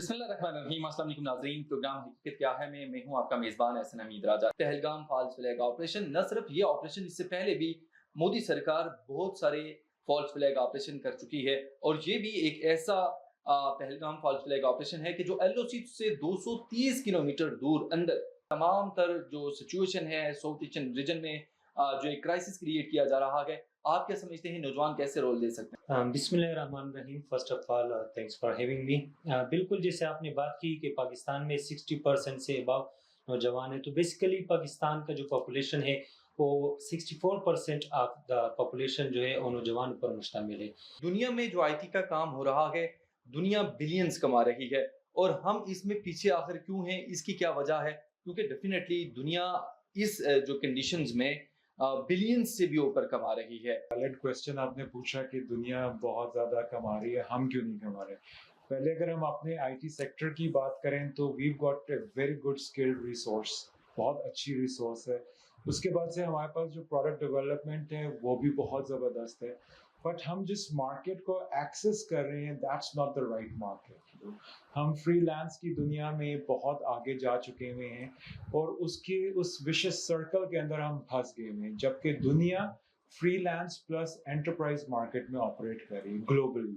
बिस्मिल्लाहिर्रहमानिर्रहीम। अस्सलाम वालेकुम नाज़रीन, प्रोग्राम हकीकत क्या है में मैं हूं आपका मेज़बान एहसन हमीद राजा। पहलगाम फॉल्स फ्लैग ऑपरेशन, न सिर्फ ये ऑपरेशन, इससे पहले भी मोदी सरकार बहुत सारे फॉल्स फ्लैग ऑपरेशन कर चुकी है और ये भी एक ऐसा पहलगाम फॉल्स फ्लैग ऑपरेशन है कि जो एलओसी से 230 किलोमीटर दूर अंदर तमाम तर जो सिचुएशन है साउथ ईस्टर्न रीजन में जो एक क्राइसिस क्रिएट किया जा रहा है, आप क्या समझते हैं नौजवान कैसे रोल दे सकते हैं? बिस्मिल्लाहिर्रहमानिर्रहीम। First of all thanks for having me. बिल्कुल जैसे आपने बात की कि पाकिस्तान में 60% से अबव नौजवान है, तो बेसिकली पाकिस्तान का जो पॉपुलेशन है वो 64% ऑफ द पॉपुलेशन जो है वो नौजवान पर मुश्तमिल है। दुनिया में जो आईटी का काम हो रहा है, दुनिया बिलियंस कमा रही है और हम इसमें पीछे आखिर क्यों हैं, इसकी क्या वजह है? क्योंकि डेफिनेटली दुनिया इस जो कंडीशंस में बिलियंस से भी ऊपर कमा रही है। वैलिड क्वेश्चन आपने पूछा कि दुनिया बहुत ज़्यादा कमा रही है, हम क्यों नहीं कमा रहे। पहले अगर हम अपने आईटी सेक्टर की बात करें तो we got a very good skilled resource, बहुत अच्छी रिसोर्स है। उसके बाद से हमारे पास जो प्रोडक्ट डेवलपमेंट है वो भी बहुत ज़बरदस्त है, बट हम जिस मार्केट को एक्सेस कर रहे हैं that's not the right market. हम फ्रीलांस की दुनिया में बहुत आगे जा चुके हुए हैं और उसके उस विशेष सर्कल के अंदर हम फंस गए हुए हैं, जबकि दुनिया फ्रीलांस प्लस एंटरप्राइज मार्केट में ऑपरेट कर रही है ग्लोबली।